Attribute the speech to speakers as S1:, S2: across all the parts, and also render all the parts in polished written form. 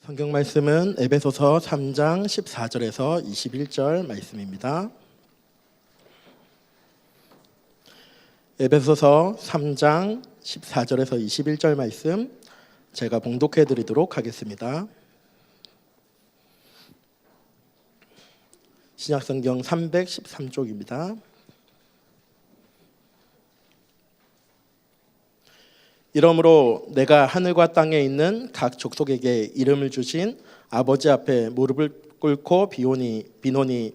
S1: 성경 말씀은 에베소서 3장 14절에서 21절 말씀입니다. 에베소서 3장 14절에서 21절 말씀 제가 봉독해 드리도록 하겠습니다. 신약성경 313쪽입니다. 이러므로 내가 하늘과 땅에 있는 각 족속에게 이름을 주신 아버지 앞에 무릎을 꿇고 비노니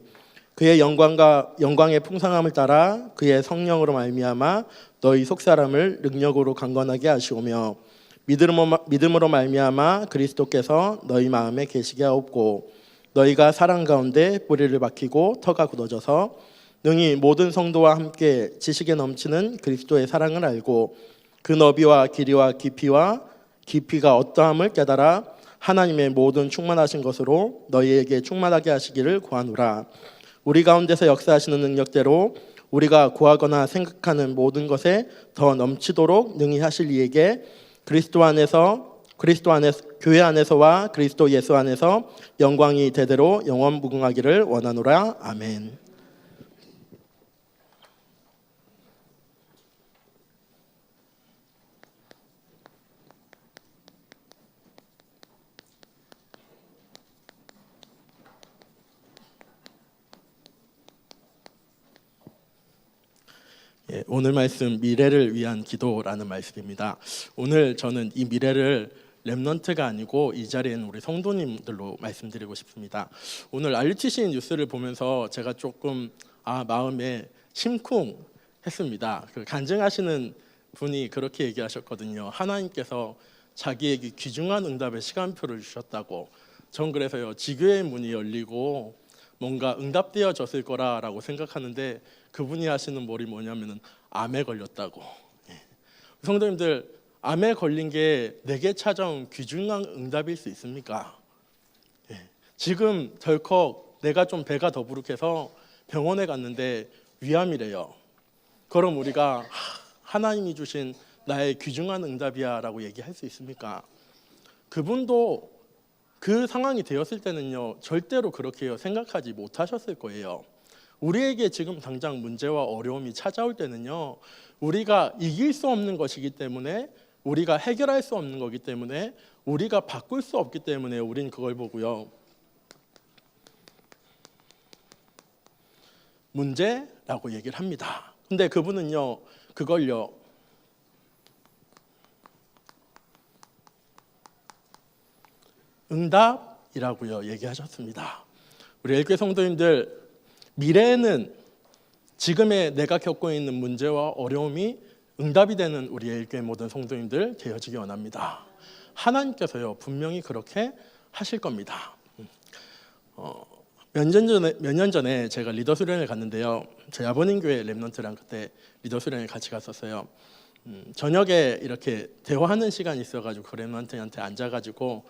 S1: 그의 영광의 풍성함을 따라 그의 성령으로 말미암아 너희 속사람을 능력으로 강건하게 하시오며 믿음으로 말미암아 그리스도께서 너희 마음에 계시게 하옵고 너희가 사랑 가운데 뿌리를 박히고 터가 굳어져서 능히 모든 성도와 함께 지식에 넘치는 그리스도의 사랑을 알고 그 너비와 길이와 깊이가 어떠함을 깨달아 하나님의 모든 충만하신 것으로 너희에게 충만하게 하시기를 구하노라. 우리 가운데서 역사하시는 능력대로 우리가 구하거나 생각하는 모든 것에 더 넘치도록 능히 하실 이에게 교회 안에서와 그리스도 예수 안에서 영광이 대대로 영원 무궁하기를 원하노라. 아멘. 오늘 말씀 미래를 위한 기도라는 말씀입니다. 오늘 저는 이 미래를 렘넌트가 아니고 이 자리에 있는 우리 성도님들로 말씀드리고 싶습니다. 오늘 RUTC 뉴스를 보면서 제가 조금 마음에 심쿵했습니다. 간증하시는 분이 그렇게 얘기하셨거든요. 하나님께서 자기에게 귀중한 응답의 시간표를 주셨다고. 전 그래서요, 지교의 문이 열리고 뭔가 응답되어졌을 거라고 생각하는데 그분이 하시는 말이 뭐냐면은 암에 걸렸다고. 성도님들, 암에 걸린 게 내게 찾아온 귀중한 응답일 수 있습니까? 지금 덜컥 내가 좀 배가 더부룩해서 병원에 갔는데 위암이래요. 그럼 우리가 하나님이 주신 나의 귀중한 응답이야 라고 얘기할 수 있습니까? 그분도 그 상황이 되었을 때는요, 절대로 그렇게 생각하지 못하셨을 거예요. 우리에게 지금 당장 문제와 어려움이 찾아올 때는요, 우리가 이길 수 없는 것이기 때문에, 우리가 해결할 수 없는 거기 때문에, 우리가 바꿀 수 없기 때문에 우린 그걸 보고요, 문제라고 얘기를 합니다. 근데 그분은요, 그걸요, 응답이라고요 얘기하셨습니다. 우리 엘교회 성도님들, 미래에는 지금의 내가 겪고 있는 문제와 어려움이 응답이 되는 우리 엘교회 모든 성도님들 되어지기 원합니다. 하나님께서요 분명히 그렇게 하실 겁니다. 몇 년 전에 제가 리더 수련을 갔는데요, 저희 아버님 교회 렘넌트랑 그때 리더 수련을 같이 갔었어요. 저녁에 이렇게 대화하는 시간이 있어가지고 그 렘넌트한테 앉아가지고,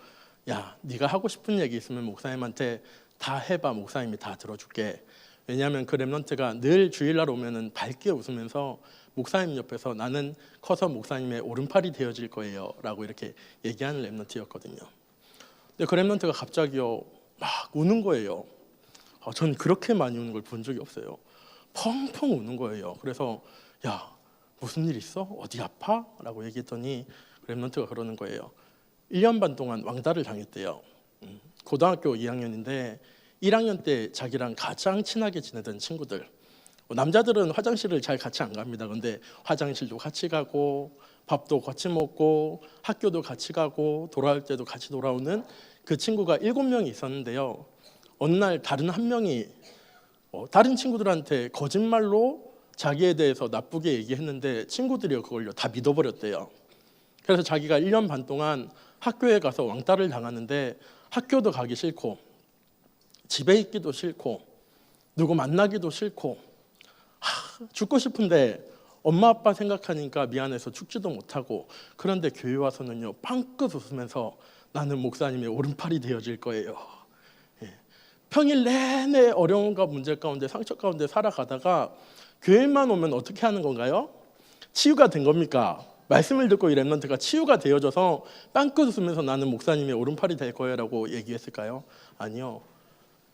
S1: 야, 네가 하고 싶은 얘기 있으면 목사님한테 다 해봐. 목사님이 다 들어줄게. 왜냐하면 그 렘넌트가 늘 주일날 오면은 밝게 웃으면서 목사님 옆에서 나는 커서 목사님의 오른팔이 되어질 거예요 라고 이렇게 얘기하는 렘넌트였거든요. 근데 그 렘넌트가 갑자기요 막 우는 거예요. 전 그렇게 많이 우는 걸 본 적이 없어요. 펑펑 우는 거예요. 그래서 야, 무슨 일 있어? 어디 아파? 라고 얘기했더니 그 렘넌트가 그러는 거예요. 1년 반 동안 왕따를 당했대요. 고등학교 2학년인데 1학년 때 자기랑 가장 친하게 지내던 친구들, 남자들은 화장실을 잘 같이 안 갑니다. 근데 화장실도 같이 가고 밥도 같이 먹고 학교도 같이 가고 돌아올 때도 같이 돌아오는 그 친구가 7명이 있었는데요, 어느 날 다른 한 명이 다른 친구들한테 거짓말로 자기에 대해서 나쁘게 얘기했는데 친구들이 그걸요 다 믿어버렸대요. 그래서 자기가 1년 반 동안 학교에 가서 왕따를 당하는데 학교도 가기 싫고 집에 있기도 싫고 누구 만나기도 싫고 죽고 싶은데 엄마 아빠 생각하니까 미안해서 죽지도 못하고, 그런데 교회 와서는요 빵긋 웃으면서 나는 목사님의 오른팔이 되어질 거예요. 평일 내내 어려움과 문제 가운데 상처 가운데 살아가다가 교회만 오면 어떻게 하는 건가요? 치유가 된 겁니까? 말씀을 듣고 이 렘넌트가 치유가 되어져서 빵긋 웃으면서 나는 목사님의 오른팔이 될 거야라고 얘기했을까요? 아니요.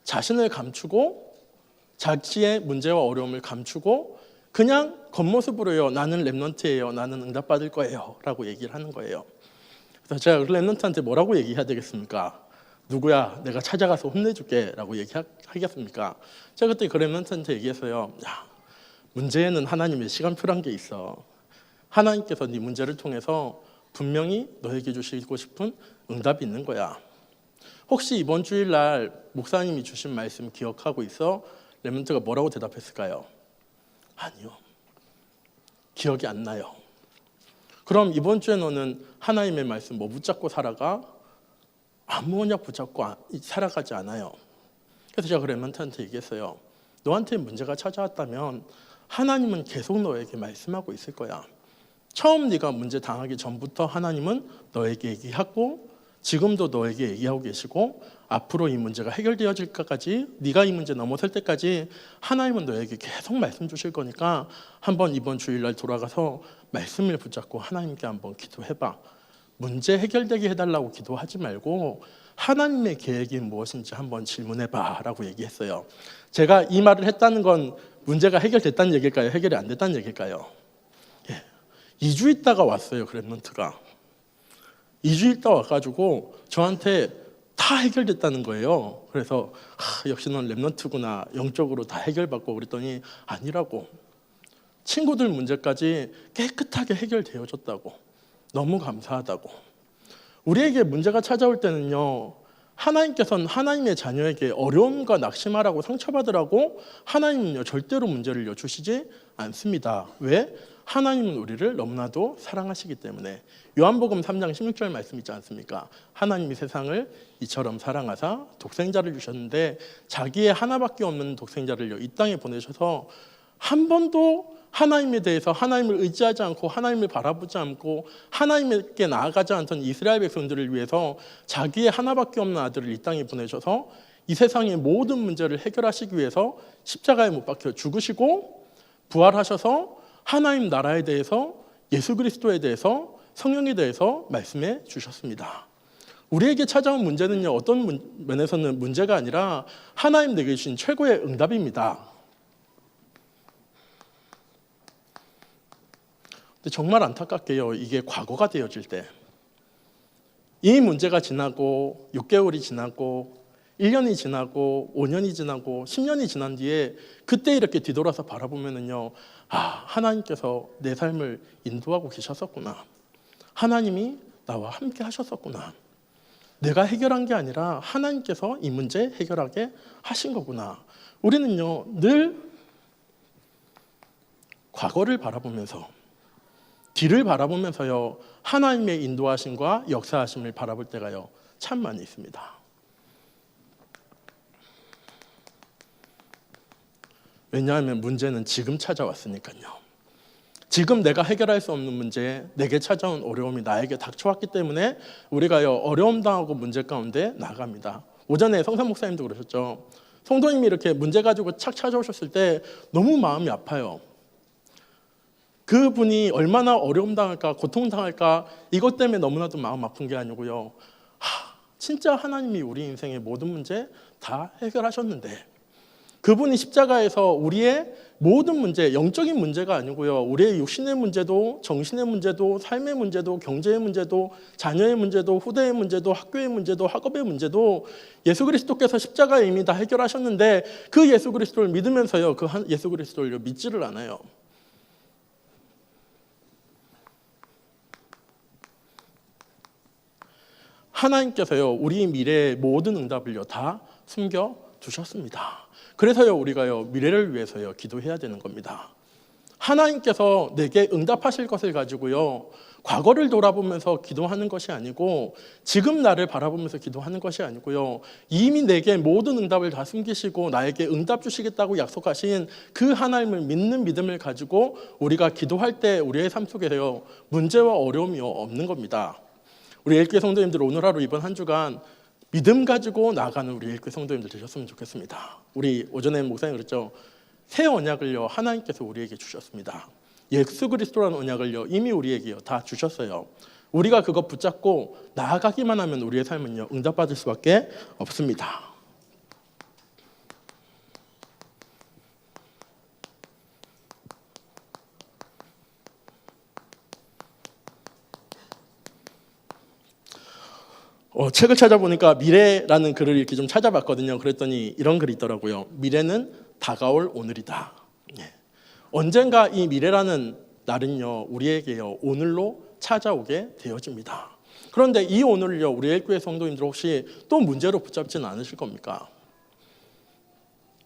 S1: 자신을 감추고 자기의 문제와 어려움을 감추고 그냥 겉모습으로요. 나는 렘넌트예요. 나는 응답받을 거예요. 라고 얘기를 하는 거예요. 그래서 제가 렘넌트한테 뭐라고 얘기해야 되겠습니까? 누구야? 내가 찾아가서 혼내줄게 라고 얘기하겠습니까? 제가 그때 그 렘넌트한테 얘기했어요. 야, 문제에는 하나님의 시간표란 게 있어. 하나님께서 네 문제를 통해서 분명히 너에게 주시고 싶은 응답이 있는 거야. 혹시 이번 주일날 목사님이 주신 말씀 기억하고 있어? 렘넌트가 뭐라고 대답했을까요? 아니요. 기억이 안 나요. 그럼 이번 주에 너는 하나님의 말씀 뭐 붙잡고 살아가? 아무거나 붙잡고 살아가지 않아요. 그래서 제가 그 렘넌트한테 얘기했어요. 너한테 문제가 찾아왔다면 하나님은 계속 너에게 말씀하고 있을 거야. 처음 네가 문제 당하기 전부터 하나님은 너에게 얘기하고 지금도 너에게 얘기하고 계시고 앞으로 이 문제가 해결되어질 때까지 네가 이 문제 넘어설 때까지 하나님은 너에게 계속 말씀 주실 거니까 한번 이번 주일날 돌아가서 말씀을 붙잡고 하나님께 한번 기도해봐. 문제 해결되게 해달라고 기도하지 말고 하나님의 계획이 무엇인지 한번 질문해봐 라고 얘기했어요. 제가 이 말을 했다는 건 문제가 해결됐다는 얘기일까요? 해결이 안 됐다는 얘기일까요? 2주 있다가 왔어요. 그 렘넌트가 2주 있다 와가지고 저한테 다 해결됐다는 거예요. 그래서 역시 넌 렘넌트구나. 영적으로 다 해결받고 그랬더니 아니라고. 친구들 문제까지 깨끗하게 해결되어졌다고. 너무 감사하다고. 우리에게 문제가 찾아올 때는요. 하나님께서는 하나님의 자녀에게 어려움과 낙심하라고 상처받으라고 하나님은요. 절대로 문제를 주시지 않습니다. 왜? 하나님은 우리를 너무나도 사랑하시기 때문에. 요한복음 3장 16절 말씀 있지 않습니까? 하나님이 세상을 이처럼 사랑하사 독생자를 주셨는데 자기의 하나밖에 없는 독생자를 이 땅에 보내셔서 한 번도 하나님에 대해서 하나님을 의지하지 않고 하나님을 바라보지 않고 하나님께 나아가지 않던 이스라엘 백성들을 위해서 자기의 하나밖에 없는 아들을 이 땅에 보내셔서 이 세상의 모든 문제를 해결하시기 위해서 십자가에 못 박혀 죽으시고 부활하셔서 하나님 나라에 대해서 예수 그리스도에 대해서 성령에 대해서 말씀해 주셨습니다. 우리에게 찾아온 문제는요, 어떤 면에서는 문제가 아니라 하나님 내게 주신 최고의 응답입니다. 근데 정말 안타깝게요, 이게 과거가 되어질 때, 이 문제가 지나고 6개월이 지나고 1년이 지나고 5년이 지나고 10년이 지난 뒤에 그때 이렇게 뒤돌아서 바라보면은요, 하나님께서 내 삶을 인도하고 계셨었구나. 하나님이 나와 함께 하셨었구나. 내가 해결한 게 아니라 하나님께서 이 문제 해결하게 하신 거구나. 우리는요, 늘 과거를 바라보면서 뒤를 바라보면서요, 하나님의 인도하심과 역사하심을 바라볼 때가요, 참 많이 있습니다. 왜냐하면 문제는 지금 찾아왔으니까요. 지금 내가 해결할 수 없는 문제, 내게 찾아온 어려움이 나에게 닥쳐왔기 때문에 우리가요, 어려움 당하고 문제 가운데 나갑니다. 오전에 성삼 목사님도 그러셨죠. 성도님이 이렇게 문제 가지고 착 찾아오셨을 때 너무 마음이 아파요. 그분이 얼마나 어려움 당할까, 고통 당할까, 이것 때문에 너무나도 마음 아픈 게 아니고요. 진짜 하나님이 우리 인생의 모든 문제 다 해결하셨는데 그분이 십자가에서 우리의 모든 문제, 영적인 문제가 아니고요, 우리의 육신의 문제도, 정신의 문제도, 삶의 문제도, 경제의 문제도, 자녀의 문제도, 후대의 문제도, 학교의 문제도, 학업의 문제도 예수 그리스도께서 십자가에 이미 다 해결하셨는데 그 예수 그리스도를 믿으면서요, 그 예수 그리스도를 믿지를 않아요. 하나님께서요, 우리 미래의 모든 응답을요, 다 숨겨 두셨습니다. 그래서요, 우리가요, 미래를 위해서요, 기도해야 되는 겁니다. 하나님께서 내게 응답하실 것을 가지고요, 과거를 돌아보면서 기도하는 것이 아니고 지금 나를 바라보면서 기도하는 것이 아니고요, 이미 내게 모든 응답을 다 숨기시고 나에게 응답 주시겠다고 약속하신 그 하나님을 믿는 믿음을 가지고 우리가 기도할 때 우리의 삶 속에서요, 문제와 어려움이 없는 겁니다. 우리 일교회 성도님들, 오늘 하루 이번 한 주간 믿음 가지고 나아가는 우리 일교회 성도님들 되셨으면 좋겠습니다. 우리 오전에 목사님 그랬죠. 새 언약을요, 하나님께서 우리에게 주셨습니다. 예수 그리스도라는 언약을요 이미 우리에게요 다 주셨어요. 우리가 그거 붙잡고 나아가기만 하면 우리의 삶은요 응답받을 수밖에 없습니다. 책을 찾아보니까 미래라는 글을 이렇게 좀 찾아봤거든요. 그랬더니 이런 글이 있더라고요. 미래는 다가올 오늘이다. 예. 언젠가 이 미래라는 날은요 우리에게요 오늘로 찾아오게 되어집니다. 그런데 이 오늘을요 우리 교회 성도님들 혹시 또 문제로 붙잡지는 않으실 겁니까?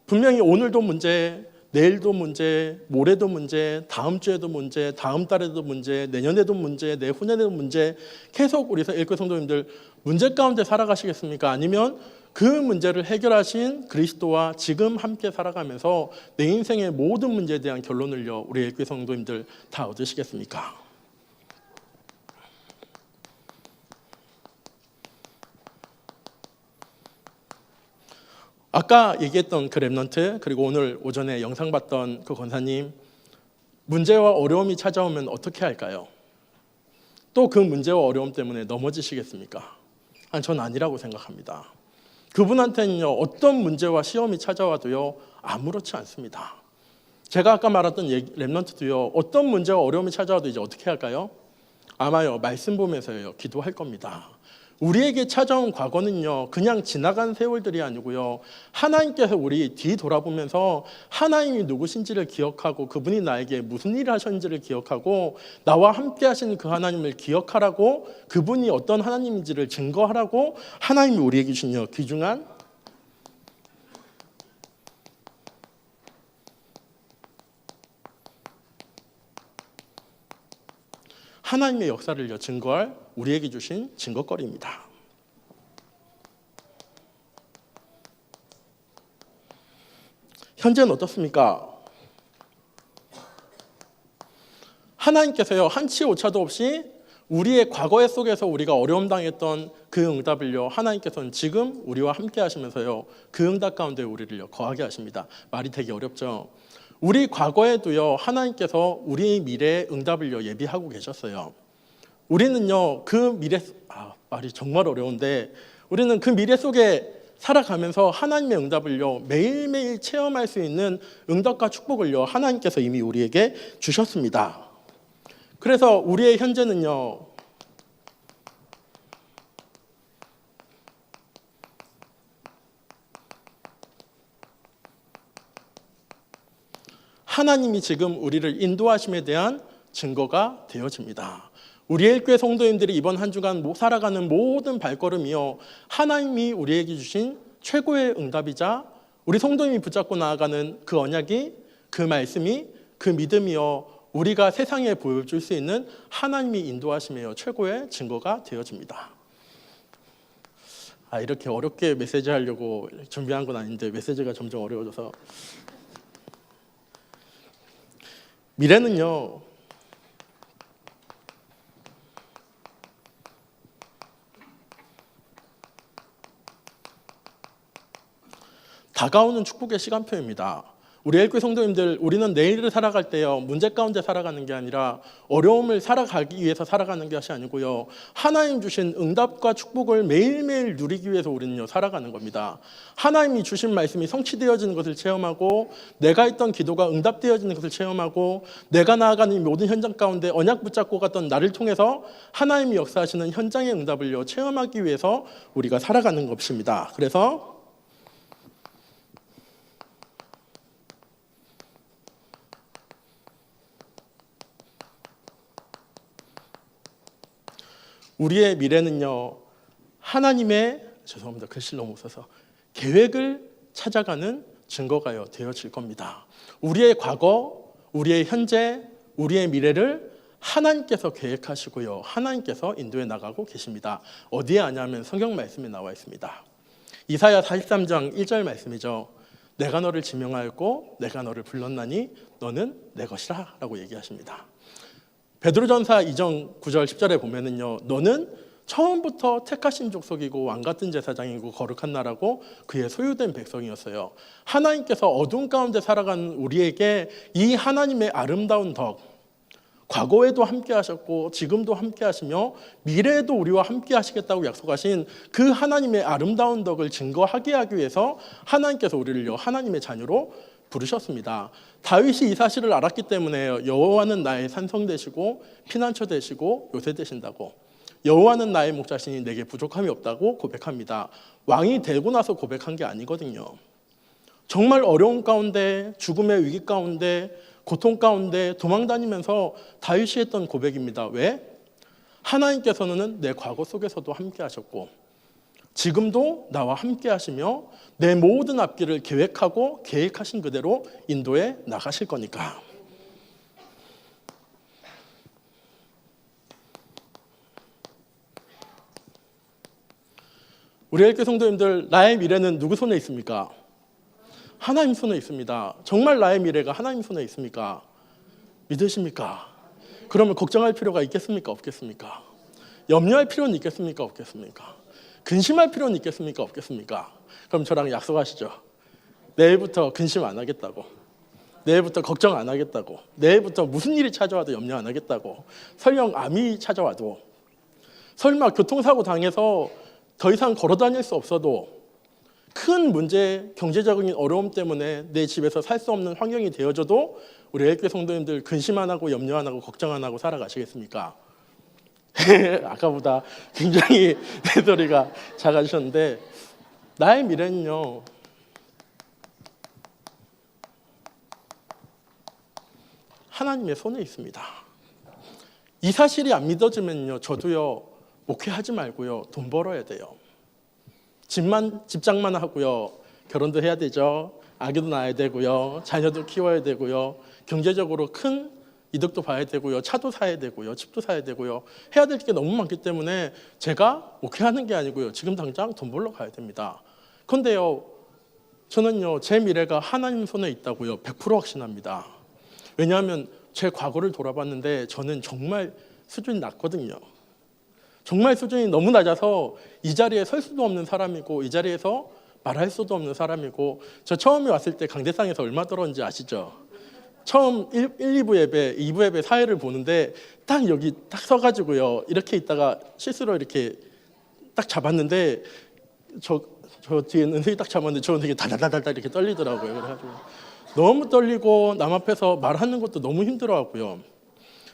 S1: 분명히 오늘도 문제, 내일도 문제, 모레도 문제, 다음 주에도 문제, 다음 달에도 문제, 내년에도 문제, 내후년에도 문제, 계속 우리 일교 성도님들 문제 가운데 살아가시겠습니까? 아니면 그 문제를 해결하신 그리스도와 지금 함께 살아가면서 내 인생의 모든 문제에 대한 결론을요 우리 일교 성도님들 다 얻으시겠습니까? 아까 얘기했던 그 랩넌트, 그리고 오늘 오전에 영상 봤던 그 권사님, 문제와 어려움이 찾아오면 어떻게 할까요? 또 그 문제와 어려움 때문에 넘어지시겠습니까? 전 아니라고 생각합니다. 그분한테는요 어떤 문제와 시험이 찾아와도요 아무렇지 않습니다. 제가 아까 말했던 랩넌트도요 어떤 문제와 어려움이 찾아와도 이제 어떻게 할까요? 아마요 말씀 보면서요 기도할 겁니다. 우리에게 찾아온 과거는요 그냥 지나간 세월들이 아니고요 하나님께서 우리 뒤돌아보면서 하나님이 누구신지를 기억하고 그분이 나에게 무슨 일을 하셨는지를 기억하고 나와 함께 하시는 그 하나님을 기억하라고, 그분이 어떤 하나님인지를 증거하라고 하나님이 우리에게 주신 귀중한 하나님의 역사를 증거할 우리에게 주신 증거거리입니다. 현재는 어떻습니까? 하나님께서요 한치 오차도 없이 우리의 과거의 속에서 우리가 어려움 당했던 그 응답을요 하나님께서는 지금 우리와 함께 하시면서요 그 응답 가운데 우리를요 거하게 하십니다. 말이 되게 어렵죠. 우리 과거에도요 하나님께서 우리의 미래의 응답을요 예비하고 계셨어요. 우리는요 그 미래, 말이 정말 어려운데 우리는 그 미래 속에 살아가면서 하나님의 응답을요 매일매일 체험할 수 있는 응답과 축복을요 하나님께서 이미 우리에게 주셨습니다. 그래서 우리의 현재는요 하나님이 지금 우리를 인도하심에 대한 증거가 되어집니다. 우리 교회 성도님들이 이번 한 주간 살아가는 모든 발걸음이요 하나님이 우리에게 주신 최고의 응답이자 우리 성도님이 붙잡고 나아가는 그 언약이, 그 말씀이, 그 믿음이요 우리가 세상에 보여줄 수 있는 하나님이 인도하심이요 최고의 증거가 되어집니다. 이렇게 어렵게 메시지 하려고 준비한 건 아닌데 메시지가 점점 어려워져서. 미래는요 다가오는 축복의 시간표입니다. 우리 엘교회 성도님들, 우리는 내일을 살아갈 때요 문제 가운데 살아가는 게 아니라 어려움을 살아가기 위해서 살아가는 것이 아니고요 하나님 주신 응답과 축복을 매일매일 누리기 위해서 우리는요 살아가는 겁니다. 하나님이 주신 말씀이 성취되어지는 것을 체험하고, 내가 했던 기도가 응답되어지는 것을 체험하고, 내가 나아가는 이 모든 현장 가운데 언약 붙잡고 갔던 나를 통해서 하나님이 역사하시는 현장의 응답을요 체험하기 위해서 우리가 살아가는 것입니다. 그래서 우리의 미래는요 하나님의, 죄송합니다 글씨를 너무 못 써서, 계획을 찾아가는 증거가 되어질 겁니다. 우리의 과거, 우리의 현재, 우리의 미래를 하나님께서 계획하시고요 하나님께서 인도해 나가고 계십니다. 어디에 아냐면 성경 말씀에 나와 있습니다. 이사야 43장 1절 말씀이죠. 내가 너를 지명하였고 내가 너를 불렀나니 너는 내 것이라 라고 얘기하십니다. 베드로전서 2장 9절 10절에 보면은요 너는 처음부터 택하신 족속이고 왕같은 제사장이고 거룩한 나라고 그의 소유된 백성이었어요. 하나님께서 어둠 가운데 살아가는 우리에게 이 하나님의 아름다운 덕, 과거에도 함께 하셨고 지금도 함께 하시며 미래에도 우리와 함께 하시겠다고 약속하신 그 하나님의 아름다운 덕을 증거하게 하기 위해서 하나님께서 우리를 하나님의 자녀로 부르셨습니다. 다윗이 이 사실을 알았기 때문에 여호와는 나의 산성 되시고 피난처 되시고 요새 되신다고, 여호와는 나의 목자시니 내게 부족함이 없다고 고백합니다. 왕이 되고 나서 고백한 게 아니거든요. 정말 어려운 가운데, 죽음의 위기 가운데, 고통 가운데 도망다니면서 다윗이 했던 고백입니다. 왜? 하나님께서는 내 과거 속에서도 함께 하셨고 지금도 나와 함께 하시며 내 모든 앞길을 계획하고 계획하신 그대로 인도해 나가실 거니까. 우리 엘교 성도님들, 나의 미래는 누구 손에 있습니까? 하나님 손에 있습니다. 정말 나의 미래가 하나님 손에 있습니까? 믿으십니까? 그러면 걱정할 필요가 있겠습니까? 없겠습니까? 염려할 필요는 있겠습니까? 없겠습니까? 근심할 필요는 있겠습니까? 없겠습니까? 그럼 저랑 약속하시죠. 내일부터 근심 안 하겠다고, 내일부터 걱정 안 하겠다고, 내일부터 무슨 일이 찾아와도 염려 안 하겠다고, 설령 암이 찾아와도, 설마 교통사고 당해서 더 이상 걸어 다닐 수 없어도, 큰 문제, 경제적인 어려움 때문에 내 집에서 살 수 없는 환경이 되어져도 우리 엘교 성도님들 근심 안 하고 염려 안 하고 걱정 안 하고 살아가시겠습니까? 아까보다 굉장히 내 소리가 작아지셨는데, 나의 미래는요, 하나님의 손에 있습니다. 이 사실이 안 믿어지면요, 저도요, 목회하지 말고요, 돈 벌어야 돼요. 집장만 하고요, 결혼도 해야 되죠. 아기도 낳아야 되고요, 자녀도 키워야 되고요, 경제적으로 큰 이득도 봐야 되고요, 차도 사야 되고요, 집도 사야 되고요, 해야 될 게 너무 많기 때문에 제가 목회하는 게 아니고요, 지금 당장 돈 벌러 가야 됩니다. 그런데요, 저는요, 제 미래가 하나님 손에 있다고요 100% 확신합니다. 왜냐하면 제 과거를 돌아봤는데 저는 정말 수준이 낮거든요. 정말 수준이 너무 낮아서 이 자리에 설 수도 없는 사람이고 이 자리에서 말할 수도 없는 사람이고, 저 처음에 왔을 때 강대상에서 얼마 떨었는지 아시죠? 처음 1, 2부 예배, 2부 예배 사회를 보는데 딱 여기 딱 서가지고요, 이렇게 있다가 실수로 이렇게 딱 잡았는데 저 뒤에 은석이 딱 잡았는데 저 되게 달달달달 이렇게 떨리더라고요. 그래가지고 너무 떨리고 남 앞에서 말하는 것도 너무 힘들어하고요.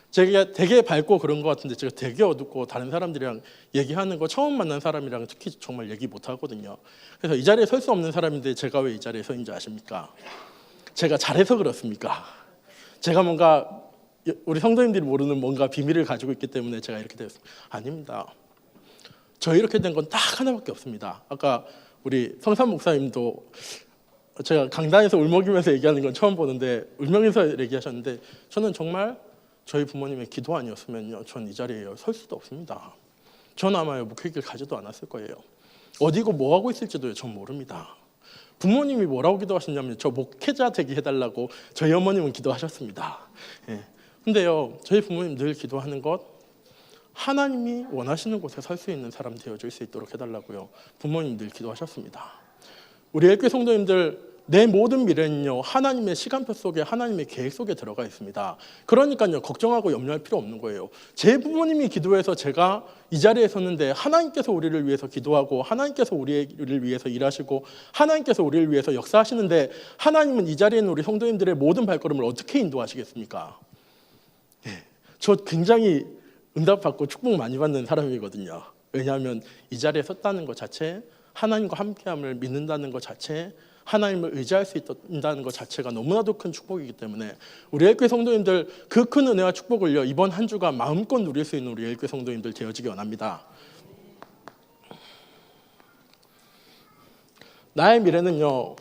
S1: 제가 되게 밝고 그런 것 같은데 제가 되게 어둡고 다른 사람들이랑 얘기하는 거, 처음 만난 사람이랑 특히 정말 얘기 못 하거든요. 그래서 이 자리에 설 수 없는 사람인데 제가 왜 이 자리에 서 있는지 아십니까? 제가 잘해서 그렇습니까? 제가 뭔가 우리 성도님들이 모르는 뭔가 비밀을 가지고 있기 때문에 제가 이렇게 되었습니다. 아닙니다. 저 이렇게 된 건 딱 하나밖에 없습니다. 아까 우리 성삼 목사님도 제가 강단에서 울먹이면서 얘기하는 건 처음 보는데 울면서 얘기하셨는데, 저는 정말 저희 부모님의 기도 아니었으면요, 전 이 자리에 설 수도 없습니다. 전 아마 목회길 가지도 않았을 거예요. 어디고 뭐 하고 있을지도 전 모릅니다. 부모님이 뭐라고 기도하셨냐면 저 목회자 되게 해달라고 저희 어머님은 기도하셨습니다. 근데요, 저희 부모님 늘 기도하는 것, 하나님이 원하시는 곳에 설 수 있는 사람 되어줄 수 있도록 해달라고요, 부모님 늘 기도하셨습니다. 우리 엘교 성도님들, 내 모든 미래는요, 하나님의 시간표 속에, 하나님의 계획 속에 들어가 있습니다. 그러니까요, 걱정하고 염려할 필요 없는 거예요. 제 부모님이 기도해서 제가 이 자리에 섰는데, 하나님께서 우리를 위해서 기도하고 하나님께서 우리를 위해서 일하시고 하나님께서 우리를 위해서 역사하시는데, 하나님은 이 자리에 있는 우리 성도님들의 모든 발걸음을 어떻게 인도하시겠습니까? 저 굉장히 응답받고 축복 많이 받는 사람이거든요. 왜냐하면 이 자리에 섰다는 것 자체, 하나님과 함께함을 믿는다는 것 자체, 하나님을 의지할 수 있다는 것 자체가 너무나도 큰 축복이기 때문에 우리 엘교 성도님들, 그 큰 은혜와 축복을요, 이번 한 주가 마음껏 누릴 수 있는 우리 엘교 성도님들 되어지기 원합니다. 나의 미래는요,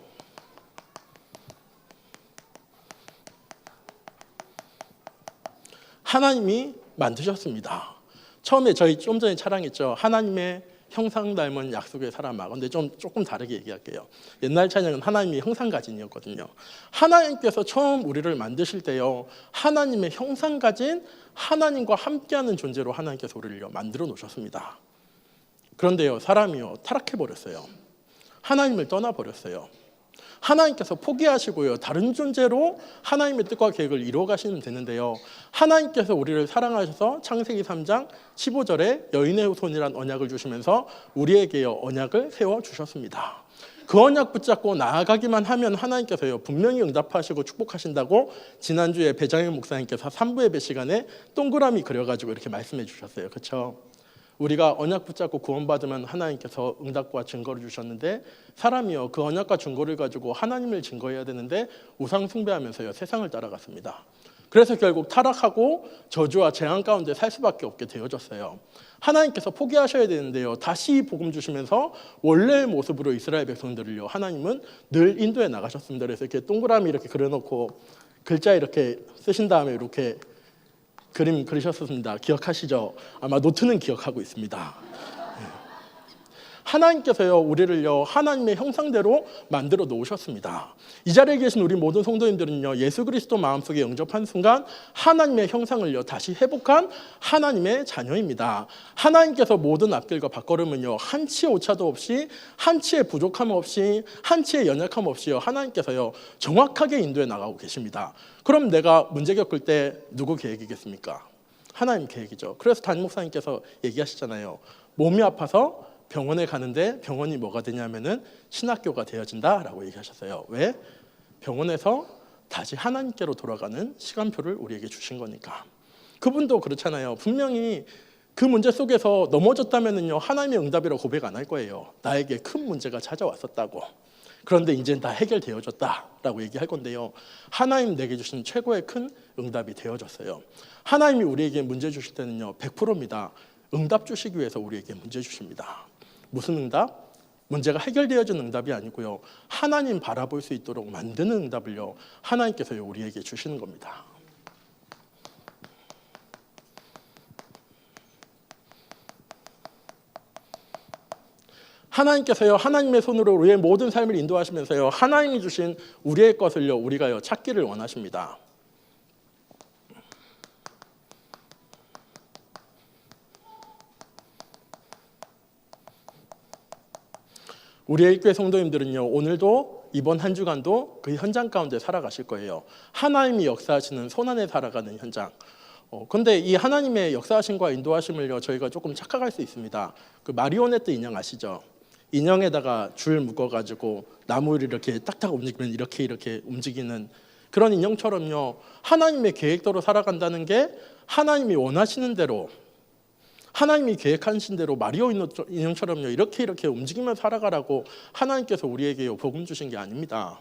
S1: 하나님이 만드셨습니다. 처음에 저희 좀 전에 찬양했죠. 하나님의 형상 닮은 약속의 사람아. 근데 조금 다르게 얘기할게요. 옛날 찬양은 하나님이 형상 가진이었거든요. 하나님께서 처음 우리를 만드실 때요, 하나님의 형상 가진 하나님과 함께하는 존재로 하나님께서 우리를 만들어 놓으셨습니다. 그런데요, 사람이요 타락해 버렸어요. 하나님을 떠나 버렸어요. 하나님께서 포기하시고요, 다른 존재로 하나님의 뜻과 계획을 이루어 가시면 되는데요, 하나님께서 우리를 사랑하셔서 창세기 3장 15절에 여인의 후손이란 언약을 주시면서 우리에게요 언약을 세워주셨습니다. 그 언약 붙잡고 나아가기만 하면 하나님께서요 분명히 응답하시고 축복하신다고 지난주에 배장현 목사님께서 3부 예배 시간에 동그라미 그려가지고 이렇게 말씀해 주셨어요. 그렇죠? 우리가 언약 붙잡고 구원받으면 하나님께서 응답과 증거를 주셨는데, 사람이요 그 언약과 증거를 가지고 하나님을 증거해야 되는데 우상 숭배하면서요 세상을 따라갔습니다. 그래서 결국 타락하고 저주와 재앙 가운데 살 수밖에 없게 되어졌어요. 하나님께서 포기하셔야 되는데요, 다시 복음 주시면서 원래의 모습으로 이스라엘 백성들을요 하나님은 늘 인도해 나가셨습니다. 그래서 이렇게 동그라미 이렇게 그려놓고 글자 이렇게 쓰신 다음에 이렇게 그림 그리셨습니다. 기억하시죠? 아마 노트는 기억하고 있습니다. 하나님께서요 우리를요 하나님의 형상대로 만들어 놓으셨습니다. 이 자리에 계신 우리 모든 성도님들은요 예수 그리스도 마음속에 영접한 순간 하나님의 형상을요 다시 회복한 하나님의 자녀입니다. 하나님께서 모든 앞길과 발걸음은요 한치의 오차도 없이, 한치의 부족함 없이, 한치의 연약함 없이요 하나님께서요 정확하게 인도해 나가고 계십니다. 그럼 내가 문제 겪을 때 누구 계획이겠습니까? 하나님 계획이죠. 그래서 담임 목사님께서 얘기하시잖아요. 몸이 아파서 병원에 가는데 병원이 뭐가 되냐면은 신학교가 되어진다라고 얘기하셨어요. 왜? 병원에서 다시 하나님께로 돌아가는 시간표를 우리에게 주신 거니까. 그분도 그렇잖아요. 분명히 그 문제 속에서 넘어졌다면은요 하나님의 응답이라고 고백 안 할 거예요. 나에게 큰 문제가 찾아왔었다고. 그런데 이제 다 해결되어졌다라고 얘기할 건데요, 하나님 내게 주신 최고의 큰 응답이 되어졌어요. 하나님이 우리에게 문제 주실 때는요 100%입니다. 응답 주시기 위해서 우리에게 문제 주십니다. 무슨 응답? 문제가 해결되어진 응답이 아니고요, 하나님 바라볼 수 있도록 만드는 응답을요 하나님께서 우리에게 주시는 겁니다. 하나님께서요 하나님의 손으로 우리의 모든 삶을 인도하시면서요 하나님이 주신 우리의 것을요 우리가요 찾기를 원하십니다. 우리의 교회 성도님들은요 오늘도 이번 한 주간도 그 현장 가운데 살아가실 거예요. 하나님이 역사하시는 손안에 살아가는 현장. 그런데 이 하나님의 역사하심과 인도하심을요 저희가 조금 착각할 수 있습니다. 그 마리오네트 인형 아시죠? 인형에다가 줄 묶어가지고 나무를 이렇게 딱딱 움직이면 이렇게 움직이는 그런 인형처럼요 하나님의 계획대로 살아간다는 게 하나님이 원하시는 대로, 하나님이 계획하신 대로 마리오 인형처럼요 이렇게 움직이면서 살아가라고 하나님께서 우리에게 복음 주신 게 아닙니다.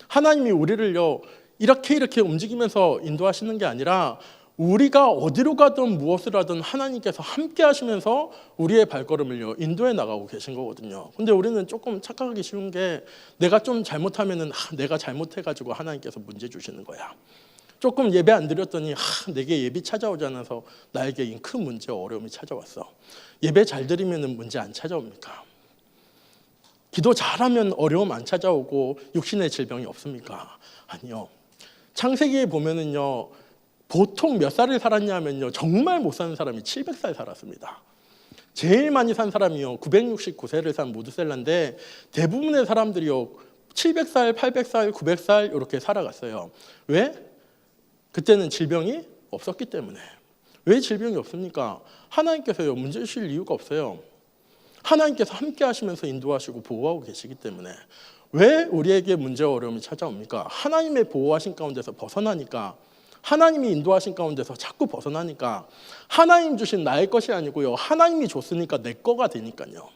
S1: 하나님이 우리를요 이렇게 움직이면서 인도하시는 게 아니라 우리가 어디로 가든 무엇을 하든 하나님께서 함께 하시면서 우리의 발걸음을요 인도해 나가고 계신 거거든요. 근데 우리는 조금 착각하기 쉬운 게, 내가 좀 잘못하면은 내가 잘못해가지고 하나님께서 문제 주시는 거야. 조금 예배 안 드렸더니 내게 예비 찾아오지 않아서 나에게 큰 문제와 어려움이 찾아왔어. 예배 잘 드리면 문제 안 찾아옵니까? 기도 잘하면 어려움 안 찾아오고 육신의 질병이 없습니까? 아니요. 창세기에 보면은요 보통 몇 살을 살았냐면요 정말 못 사는 사람이 700살 살았습니다. 제일 많이 산 사람이요 969세를 산 모두셀라인데, 대부분의 사람들이요 700살, 800살, 900살 이렇게 살아갔어요. 왜? 그때는 질병이 없었기 때문에. 왜 질병이 없습니까? 하나님께서요 문제 주실 이유가 없어요. 하나님께서 함께 하시면서 인도하시고 보호하고 계시기 때문에. 왜 우리에게 문제와 어려움이 찾아옵니까? 하나님의 보호하신 가운데서 벗어나니까, 하나님이 인도하신 가운데서 자꾸 벗어나니까. 하나님 주신 나의 것이 아니고요 하나님이 줬으니까 내 거가 되니까요.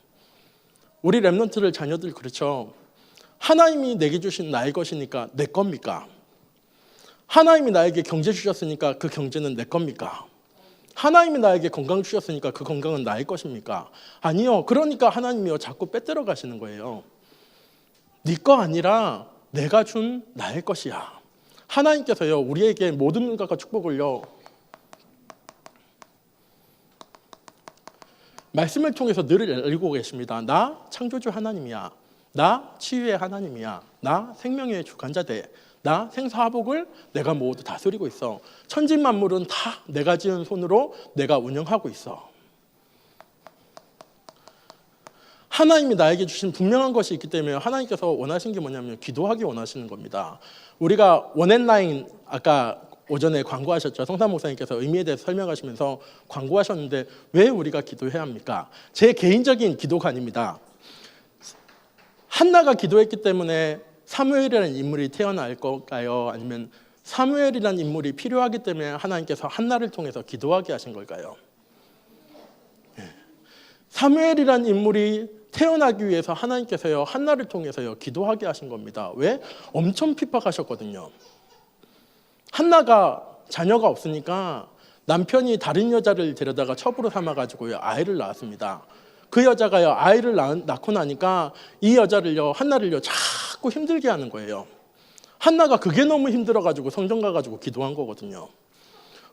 S1: 우리 렘넌트들 자녀들 그렇죠. 하나님이 내게 주신 나의 것이니까 내 겁니까? 하나님이 나에게 경제 주셨으니까 그 경제는 내 겁니까? 하나님이 나에게 건강 주셨으니까 그 건강은 나의 것입니까? 아니요. 그러니까 하나님이요 자꾸 빼들어 가시는 거예요. 네 거 아니라 내가 준 나의 것이야. 하나님께서요 우리에게 모든 응답과 축복을요 말씀을 통해서 늘 알고 계십니다. 나 창조주 하나님이야. 나 치유의 하나님이야. 나 생명의 주관자 돼. 나 생사화복을 내가 모두 다스리고 있어. 천지만물은 다 내가 지은 손으로 내가 운영하고 있어. 하나님이 나에게 주신 분명한 것이 있기 때문에 하나님께서 원하신 게 뭐냐면 기도하기 원하시는 겁니다. 우리가 원앤라인 아까 오전에 광고하셨죠. 성삼 목사님께서 의미에 대해서 설명하시면서 광고하셨는데 왜 우리가 기도해야 합니까? 제 개인적인 기도가 아닙니다. 한나가 기도했기 때문에 사무엘이라는 인물이 태어날 걸까요? 아니면 사무엘이라는 인물이 필요하기 때문에 하나님께서 한나를 통해서 기도하게 하신 걸까요? 사무엘이라는 인물이 태어나기 위해서 하나님께서요 한나를 통해서요 기도하게 하신 겁니다. 왜? 엄청 핍박하셨거든요. 한나가 자녀가 없으니까 남편이 다른 여자를 데려다가 첩으로 삼아가지고요 아이를 낳았습니다. 그 여자가요 아이를 낳고 나니까 이 여자를요 한나를요 자꾸 힘들게 하는 거예요. 한나가 그게 너무 힘들어가지고 성전 가가지고 기도한 거거든요.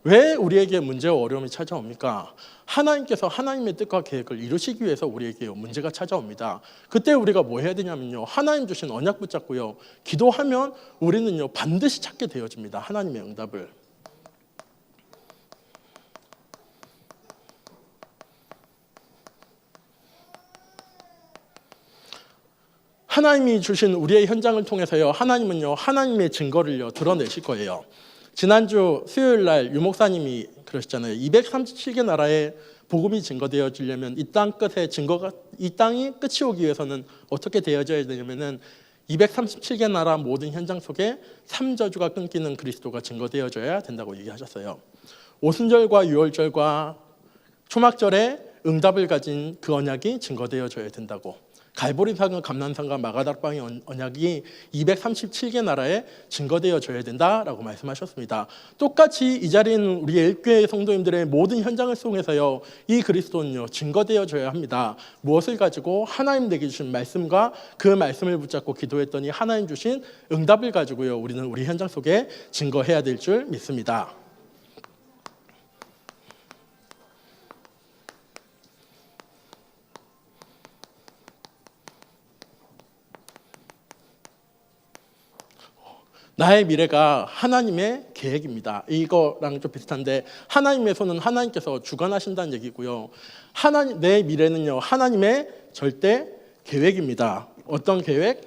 S1: 왜 우리에게 문제와 어려움이 찾아옵니까? 하나님께서 하나님의 뜻과 계획을 이루시기 위해서 우리에게 문제가 찾아옵니다. 그때 우리가 뭐 해야 되냐면요 하나님 주신 언약 붙잡고요 기도하면 우리는요 반드시 찾게 되어집니다. 하나님의 응답을. 하나님이 주신 우리의 현장을 통해서요 하나님은요 하나님의 증거를요 드러내실 거예요. 지난주 수요일 날 유목사님이 그러셨잖아요. 237개 나라에 복음이 증거되어지려면 이 땅 끝에 이 땅이 끝이 오기 위해서는 어떻게 되어져야 되냐면은 237개 나라 모든 현장 속에 3저주가 끊기는 그리스도가 증거되어져야 된다고 얘기하셨어요. 오순절과 유월절과 초막절에 응답을 가진 그 언약이 증거되어져야 된다고. 갈보리산과 감난산과 마가다락방의 언약이 237개 나라에 증거되어져야 된다라고 말씀하셨습니다. 똑같이 이 자리에 있는 우리 엘교회 성도님들의 모든 현장을 통해서요 이 그리스도는요 증거되어져야 합니다. 무엇을 가지고? 하나님 내게 주신 말씀과 그 말씀을 붙잡고 기도했더니 하나님 주신 응답을 가지고요 우리는 우리 현장 속에 증거해야 될 줄 믿습니다. 나의 미래가 하나님의 계획입니다. 이거랑 좀 비슷한데 하나님의 손은 하나님께서 주관하신다는 얘기고요. 내 미래는요 하나님의 절대 계획입니다. 어떤 계획?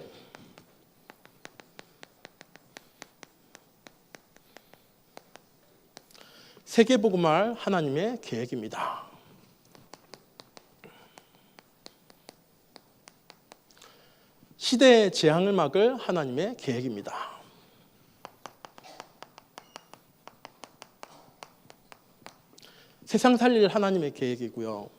S1: 세계복음화할 하나님의 계획입니다. 시대의 재앙을 막을 하나님의 계획입니다. 세상 살릴 하나님의 계획이고요.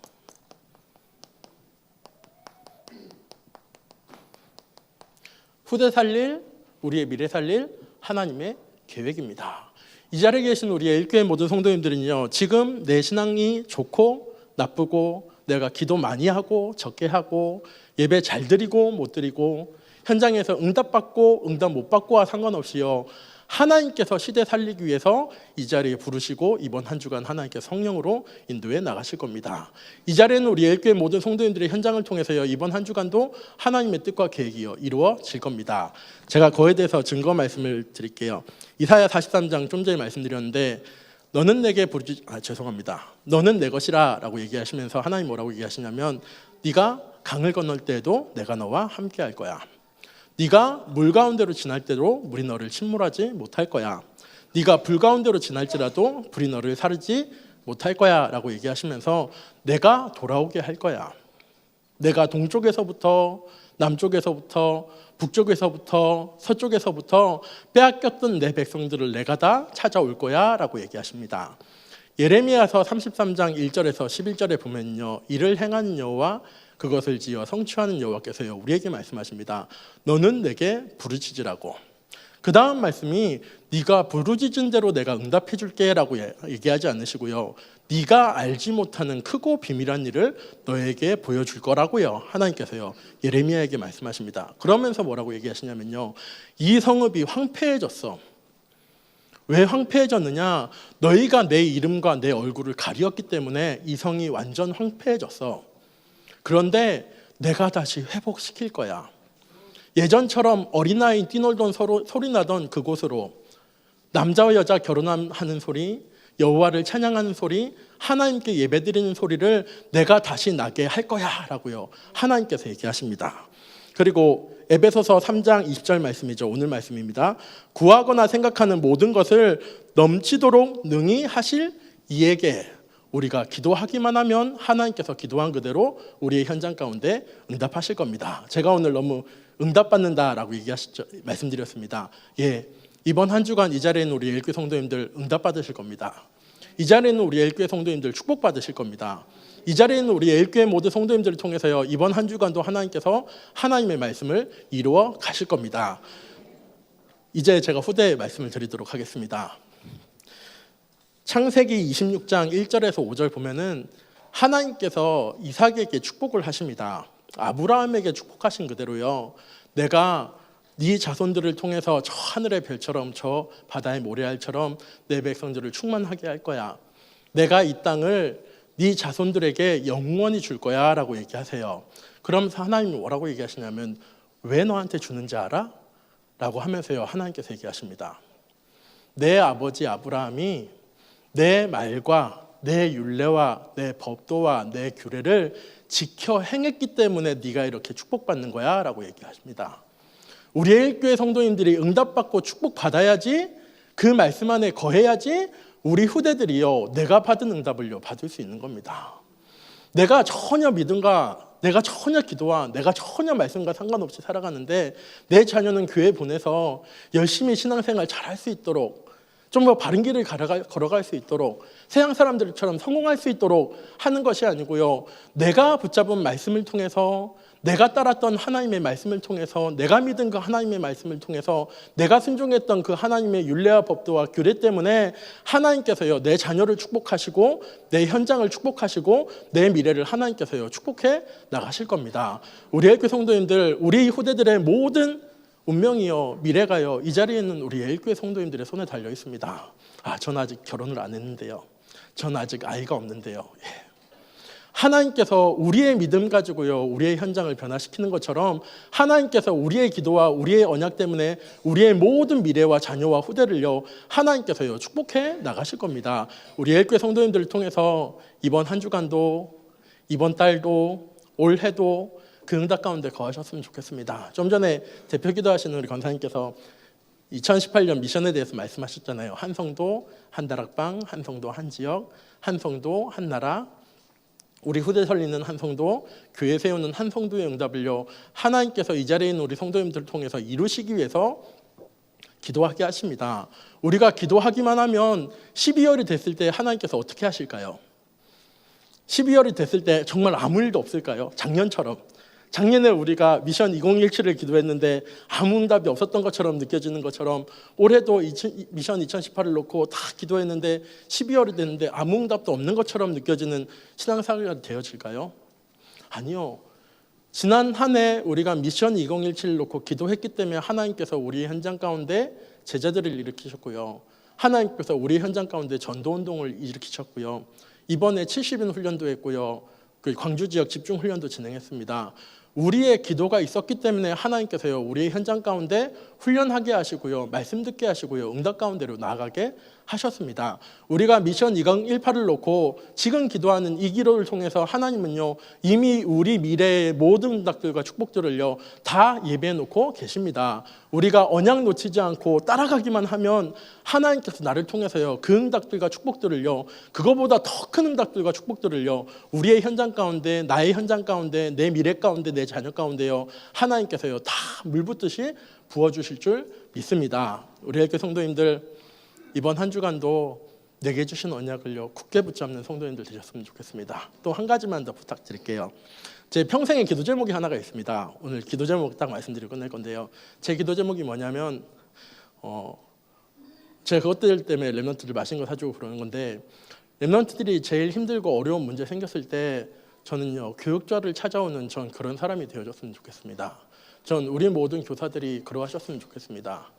S1: 후대 살릴, 우리의 미래 살릴 하나님의 계획입니다. 이 자리에 계신 우리 일교회 모든 성도님들은요 지금 내 신앙이 좋고 나쁘고 내가 기도 많이 하고 적게 하고 예배 잘 드리고 못 드리고 현장에서 응답받고 응답 못 받고와 상관없이요 하나님께서 시대 살리기 위해서 이 자리에 부르시고 이번 한 주간 하나님께 성령으로 인도해 나가실 겁니다. 이 자리에는 우리 엘교회 모든 성도님들의 현장을 통해서요 이번 한 주간도 하나님의 뜻과 계획이 이루어질 겁니다. 제가 그에 대해서 증거 말씀을 드릴게요. 이사야 43장 좀 전에 말씀드렸는데 너는 내게 너는 내 것이라 라고 얘기하시면서 하나님 뭐라고 얘기하시냐면 네가 강을 건널 때에도 내가 너와 함께 할 거야. 네가 물 가운데로 지날 때도 물이 너를 침몰하지 못할 거야. 네가 불 가운데로 지날지라도 불이 너를 사르지 못할 거야 라고 얘기하시면서 내가 돌아오게 할 거야. 내가 동쪽에서부터 남쪽에서부터 북쪽에서부터 서쪽에서부터 빼앗겼던 내 백성들을 내가 다 찾아올 거야 라고 얘기하십니다. 예레미야서 33장 1절에서 11절에 보면요 이를 행하는 여호와 그것을 지어 성취하는 여호와께서요 우리에게 말씀하십니다. 너는 내게 부르짖으라고. 그 다음 말씀이 네가 부르짖은 대로 내가 응답해 줄게 라고 얘기하지 않으시고요 네가 알지 못하는 크고 비밀한 일을 너에게 보여줄 거라고요 하나님께서요 예레미야에게 말씀하십니다. 그러면서 뭐라고 얘기하시냐면요 이 성읍이 황폐해졌어. 왜 황폐해졌느냐? 너희가 내 이름과 내 얼굴을 가리었기 때문에 이 성이 완전 황폐해졌어. 그런데 내가 다시 회복시킬 거야. 예전처럼 어린아이 뛰놀던 소리 나던 그곳으로 남자와 여자 결혼하는 소리, 여호와를 찬양하는 소리, 하나님께 예배드리는 소리를 내가 다시 나게 할 거야 라고요, 하나님께서 얘기하십니다. 그리고 에베소서 3장 20절 말씀이죠. 오늘 말씀입니다. 구하거나 생각하는 모든 것을 넘치도록 능히 하실 이에게 우리가 기도하기만 하면 하나님께서 기도한 그대로 우리의 현장 가운데 응답하실 겁니다. 제가 오늘 너무 응답받는다라고 말씀드렸습니다. 예, 이번 한 주간 이 자리에 있는 우리 엘교회 성도님들 응답받으실 겁니다. 이 자리에 있는 우리 엘교회 성도님들 축복받으실 겁니다. 이 자리에 있는 우리 엘교회 모든 성도님들을 통해서요, 이번 한 주간도 하나님께서 하나님의 말씀을 이루어 가실 겁니다. 이제 제가 후대 말씀을 드리도록 하겠습니다. 창세기 26장 1절에서 5절 보면은 하나님께서 이삭에게 축복을 하십니다. 아브라함에게 축복하신 그대로요, 내가 네 자손들을 통해서 저 하늘의 별처럼 저 바다의 모래알처럼 내 백성들을 충만하게 할 거야. 내가 이 땅을 네 자손들에게 영원히 줄 거야 라고 얘기하세요. 그러면서 하나님이 뭐라고 얘기하시냐면, 왜 너한테 주는지 알아? 라고 하면서요, 하나님께서 얘기하십니다. 내 아버지 아브라함이 내 말과 내 율례와 내 법도와 내 규례를 지켜 행했기 때문에 네가 이렇게 축복받는 거야 라고 얘기하십니다. 우리 엘교회 성도님들이 응답받고 축복받아야지, 그 말씀 안에 거해야지 우리 후대들이요, 내가 받은 응답을요 받을 수 있는 겁니다. 내가 전혀 믿음과 내가 전혀 기도와 내가 전혀 말씀과 상관없이 살아가는데 내 자녀는 교회 보내서 열심히 신앙생활 잘할 수 있도록, 좀 더 바른 길을 걸어갈 수 있도록, 세상 사람들처럼 성공할 수 있도록 하는 것이 아니고요, 내가 붙잡은 말씀을 통해서, 내가 따랐던 하나님의 말씀을 통해서, 내가 믿은 그 하나님의 말씀을 통해서, 내가 순종했던 그 하나님의 율례와 법도와 규례 때문에 하나님께서요 내 자녀를 축복하시고 내 현장을 축복하시고 내 미래를 하나님께서요 축복해 나가실 겁니다. 우리 엘교회 성도님들, 우리 후대들의 모든 운명이요, 미래가요, 이 자리에 있는 우리 엘교회 성도님들의 손에 달려 있습니다. 전 아직 결혼을 안 했는데요, 전 아직 아이가 없는데요. 하나님께서 우리의 믿음 가지고요 우리의 현장을 변화시키는 것처럼 하나님께서 우리의 기도와 우리의 언약 때문에 우리의 모든 미래와 자녀와 후대를요 하나님께서요 축복해 나가실 겁니다. 우리 엘교회 성도님들을 통해서 이번 한 주간도, 이번 달도, 올해도 그 응답 가운데 거하셨으면 좋겠습니다. 좀 전에 대표 기도하시는 우리 권사님께서 2018년 미션에 대해서 말씀하셨잖아요. 한 성도, 한 다락방, 한 성도, 한 지역, 한 성도, 한 나라, 우리 후대 살리는 한 성도, 교회 세우는 한 성도의 응답을요 하나님께서 이 자리에 있는 우리 성도님들을 통해서 이루시기 위해서 기도하게 하십니다. 우리가 기도하기만 하면 12월이 됐을 때 하나님께서 어떻게 하실까요? 12월이 됐을 때 정말 아무 일도 없을까요? 작년처럼. 작년에 우리가 미션 2017을 기도했는데 아무 응답이 없었던 것처럼 느껴지는 것처럼 올해도 미션 2018을 놓고 다 기도했는데 12월이 됐는데 아무 응답도 없는 것처럼 느껴지는 신앙생활이 되어질까요? 아니요. 지난 한 해 우리가 미션 2017을 놓고 기도했기 때문에 하나님께서 우리 현장 가운데 제자들을 일으키셨고요. 하나님께서 우리 현장 가운데 전도운동을 일으키셨고요. 이번에 70인 훈련도 했고요. 그 광주 지역 집중 훈련도 진행했습니다. 우리의 기도가 있었기 때문에 하나님께서요 우리의 현장 가운데 훈련하게 하시고요, 말씀 듣게 하시고요, 응답 가운데로 나아가게 하셨습니다. 우리가 미션 2018을 놓고 지금 기도하는 이 기도를 통해서 하나님은요 이미 우리 미래의 모든 응답들과 축복들을요 다 예배해 놓고 계십니다. 우리가 언약 놓치지 않고 따라가기만 하면 하나님께서 나를 통해서요 그 응답들과 축복들을요, 그거보다 더 큰 응답들과 축복들을요 우리의 현장 가운데, 나의 현장 가운데, 내 미래 가운데, 내 자녀 가운데요 하나님께서요 다 물붓듯이 부어주실 줄 믿습니다. 우리 엘교회 성도님들, 이번 한 주간도 내게 주신 언약을요 굳게 붙잡는 성도님들 되셨으면 좋겠습니다. 또 한 가지만 더 부탁드릴게요. 제 평생의 기도 제목이 하나가 있습니다. 오늘 기도 제목 딱 말씀드리고 끝낼 건데요, 제 기도 제목이 뭐냐면 제가 그것들 때문에 랩런트들 맛있는 거 사주고 그러는 건데, 랩런트들이 제일 힘들고 어려운 문제 생겼을 때 저는요 교육자를 찾아오는 전 그런 사람이 되어줬으면 좋겠습니다. 전 우리 모든 교사들이 그러하셨으면 좋겠습니다.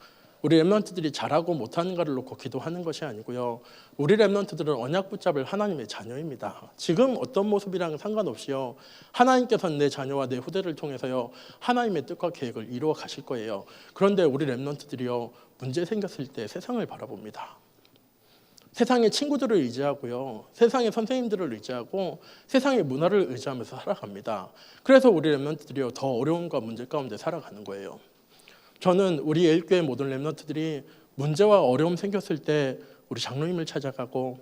S1: 우리 랩런트들이 잘하고 못하는 것을 놓고 기도하는 것이 아니고요, 우리 랩런트들은 언약 붙잡을 하나님의 자녀입니다. 지금 어떤 모습이랑 상관없이요 하나님께서는 내 자녀와 내 후대를 통해서요 하나님의 뜻과 계획을 이루어 가실 거예요. 그런데 우리 랩런트들이요 문제 생겼을 때 세상을 바라봅니다. 세상의 친구들을 의지하고요, 세상의 선생님들을 의지하고 세상의 문화를 의지하면서 살아갑니다. 그래서 우리 렘넌트들이 더 어려움과 문제 가운데 살아가는 거예요. 저는 우리 예일교회 모든 렘넌트들이 문제와 어려움 생겼을 때 우리 장로님을 찾아가고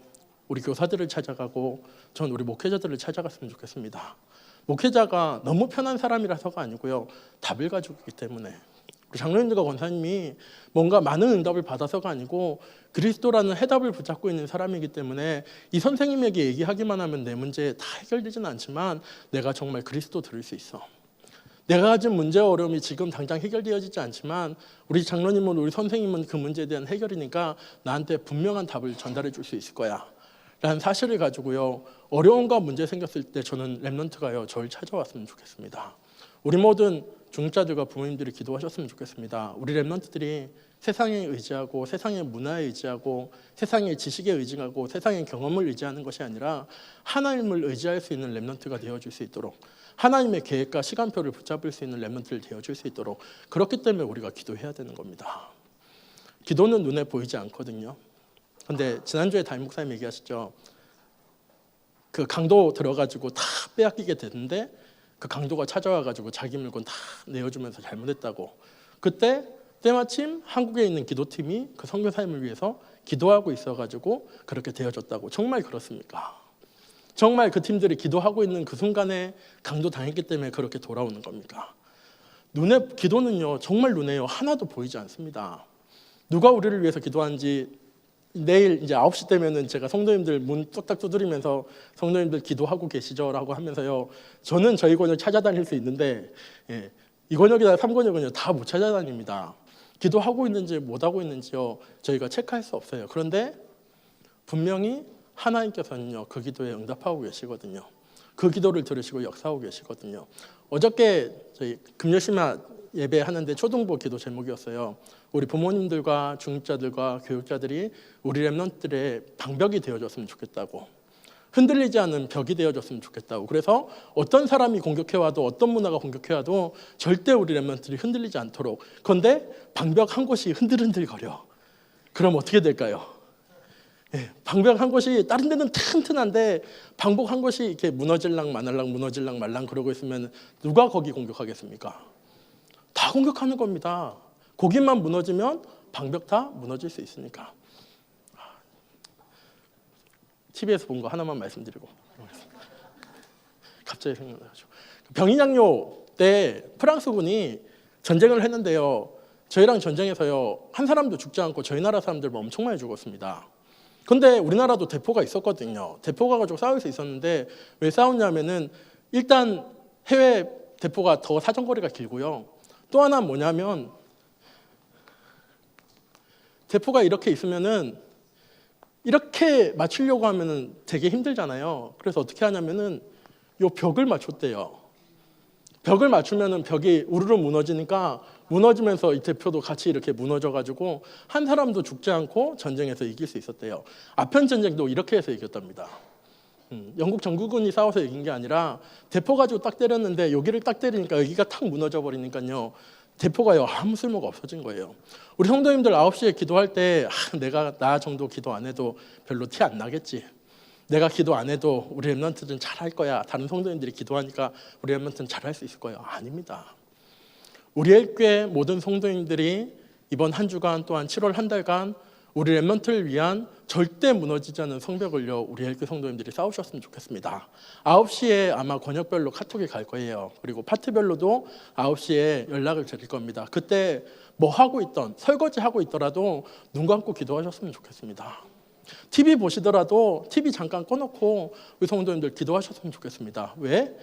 S1: 우리 교사들을 찾아가고 전 우리 목회자들을 찾아갔으면 좋겠습니다. 목회자가 너무 편한 사람이라서가 아니고요, 답을 가지고 있기 때문에. 우리 장로님들과 권사님이 뭔가 많은 응답을 받아서가 아니고 그리스도라는 해답을 붙잡고 있는 사람이기 때문에 이 선생님에게 얘기하기만 하면 내 문제 다 해결되지는 않지만 내가 정말 그리스도 들을 수 있어. 내가 가진 문제와 어려움이 지금 당장 해결되어지지 않지만 우리 장로님은, 우리 선생님은 그 문제에 대한 해결이니까 나한테 분명한 답을 전달해 줄 수 있을 거야 라는 사실을 가지고요, 어려움과 문제 생겼을 때 저는 렘넌트가요, 저를 찾아왔으면 좋겠습니다. 우리 모든 중직자들과 부모님들이 기도하셨으면 좋겠습니다. 우리 렘넌트들이 세상에 의지하고 세상의 문화에 의지하고 세상의 지식에 의지하고 세상의 경험을 의지하는 것이 아니라 하나님을 의지할 수 있는 렘넌트가 되어줄 수 있도록, 하나님의 계획과 시간표를 붙잡을 수 있는 렘넌트를 되어줄 수 있도록, 그렇기 때문에 우리가 기도해야 되는 겁니다. 기도는 눈에 보이지 않거든요. 근데 지난주에 담임 목사님 얘기하셨죠. 그 강도 들어가지고 다 빼앗기게 되는데 그 강도가 찾아와가지고 자기 물건 다 내어주면서 잘못했다고. 그때 때마침 한국에 있는 기도팀이 그 선교사님을 위해서 기도하고 있어가지고 그렇게 되어졌다고. 정말 그렇습니까? 정말 그 팀들이 기도하고 있는 그 순간에 강도 당했기 때문에 그렇게 돌아오는 겁니까? 기도는요, 정말 눈에요, 하나도 보이지 않습니다. 누가 우리를 위해서 기도하는지 내일 이제 9시 되면은 제가 성도님들 문 뚝딱 두드리면서 성도님들 기도하고 계시죠? 라고 하면서요, 저는 저희 권역 찾아다닐 수 있는데 이 권역이나 3권역은요 다 못 찾아다닙니다. 기도하고 있는지 못하고 있는지요 저희가 체크할 수 없어요. 그런데 분명히 하나님께서는요 그 기도에 응답하고 계시거든요. 그 기도를 들으시고 역사하고 계시거든요. 어저께 저희 금요심야 예배하는데 초등부 기도 제목이었어요. 우리 부모님들과 중직자들과 교육자들이 우리 렘넌트들의 방벽이 되어줬으면 좋겠다고, 흔들리지 않은 벽이 되어줬으면 좋겠다고. 그래서 어떤 사람이 공격해와도 어떤 문화가 공격해와도 절대 우리 렘넌트들이 흔들리지 않도록. 그런데 방벽 한 곳이 흔들흔들거려. 그럼 어떻게 될까요? 방벽 한 곳이 다른 데는 튼튼한데 방벽 한 곳이 이렇게 무너질랑 마날랑 무너질랑 말랑 그러고 있으면 누가 거기 공격하겠습니까? 다 공격하는 겁니다. 거기만 무너지면 방벽 다 무너질 수 있으니까. TV에서 본 거 하나만 말씀드리고 갑자기 생각나죠. 병인양요 때 프랑스군이 전쟁을 했는데요, 저희랑 전쟁에서요 한 사람도 죽지 않고 저희 나라 사람들 엄청 많이 죽었습니다. 근데 우리나라도 대포가 있었거든요. 대포가 가지고 싸울 수 있었는데 왜 싸웠냐면은 일단 해외 대포가 더 사정거리가 길고요. 또 하나 뭐냐면 대포가 이렇게 있으면은 이렇게 맞추려고 하면은 되게 힘들잖아요. 그래서 어떻게 하냐면은 요 벽을 맞췄대요. 벽을 맞추면은 벽이 우르르 무너지니까 무너지면서 이 대표도 같이 이렇게 무너져가지고 한 사람도 죽지 않고 전쟁에서 이길 수 있었대요. 아편 전쟁도 이렇게 해서 이겼답니다. 영국 전국군이 싸워서 이긴 게 아니라 대포 가지고 딱 때렸는데 여기를 딱 때리니까 여기가 탁 무너져 버리니까요. 대포가요 아무 쓸모가 없어진 거예요. 우리 성도님들 9시에 기도할 때 내가 나 정도 기도 안 해도 별로 티 안 나겠지. 내가 기도 안 해도 우리 렘넌트들은 잘할 거야. 다른 성도님들이 기도하니까 우리 렘넌트는 잘할 수 있을 거예요. 아닙니다. 우리 교회 모든 성도님들이 이번 한 주간 또한 7월 한 달간 우리 렘넌트를 위한 절대 무너지지 않는 성벽을요 우리 교회 성도님들이 싸우셨으면 좋겠습니다. 9시에 아마 권역별로 카톡이 갈 거예요. 그리고 파트별로도 9시에 연락을 드릴 겁니다. 그때 뭐 하고 있던 설거지 하고 있더라도 눈 감고 기도하셨으면 좋겠습니다. TV 보시더라도 TV 잠깐 꺼놓고 우리 성도님들 기도하셨으면 좋겠습니다. 왜?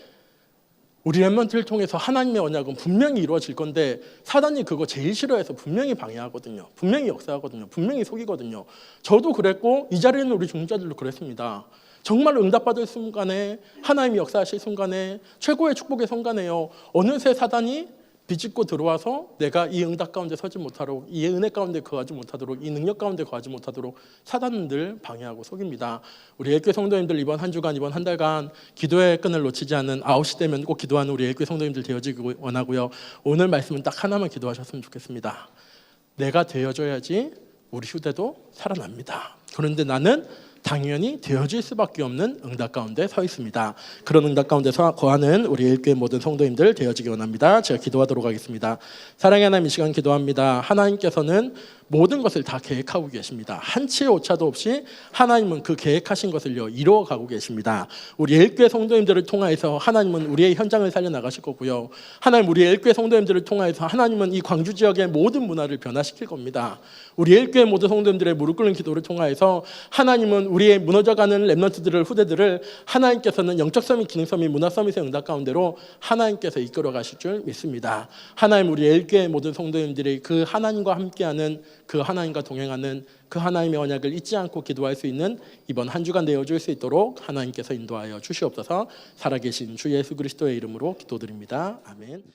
S1: 우리 렘넌트를 통해서 하나님의 언약은 분명히 이루어질 건데 사단이 그거 제일 싫어해서 분명히 방해하거든요. 분명히 역사하거든요. 분명히 속이거든요. 저도 그랬고 이 자리에 있는 우리 중직자들도 그랬습니다. 정말 응답받을 순간에 하나님이 역사하실 순간에 최고의 축복의 순간에요. 어느새 사단이 비집고 들어와서 내가 이 응답 가운데 서지 못하도록, 이 은혜 가운데 거하지 못하도록, 이 능력 가운데 거하지 못하도록 사단은 늘 방해하고 속입니다. 우리 애교회 성도님들 이번 한 주간, 이번 한 달간 기도의 끈을 놓치지 않는 9시 되면 꼭 기도하는 우리 애교회 성도님들 되어지기 원하고요. 오늘 말씀은 딱 하나만 기도하셨으면 좋겠습니다. 내가 되어줘야지 우리 휴대도 살아납니다. 그런데 나는 당연히 되어질 수밖에 없는 응답 가운데 서 있습니다. 그런 응답 가운데 거하는 우리 일교회 모든 성도님들 되어지기 원합니다. 제가 기도하도록 하겠습니다. 사랑의 하나님, 이 시간 기도합니다. 하나님께서는 모든 것을 다 계획하고 계십니다. 한치의 오차도 없이 하나님은 그 계획하신 것을요 이루어가고 계십니다. 우리 일교회 성도님들을 통하여서 하나님은 우리의 현장을 살려나가실 거고요. 하나님, 우리 일교회 성도님들을 통하여서 하나님은 이 광주 지역의 모든 문화를 변화시킬 겁니다. 우리 일교회 모든 성도님들의 무릎 꿇는 기도를 통하여서 하나님은 우리의 무너져가는 렘넌트들을, 후대들을 하나님께서는 영적 서밋, 기능 서밋, 문화 서밋의 응답 가운데로 하나님께서 이끌어 가실 줄 믿습니다. 하나님, 우리 일교회 모든 성도님들이 그 하나님과 함께하는, 그 하나님과 동행하는 그 하나님의 언약을 잊지 않고 기도할 수 있는 이번 한 주간 되어줄 수 있도록 하나님께서 인도하여 주시옵소서. 살아계신 주 예수 그리스도의 이름으로 기도드립니다. 아멘.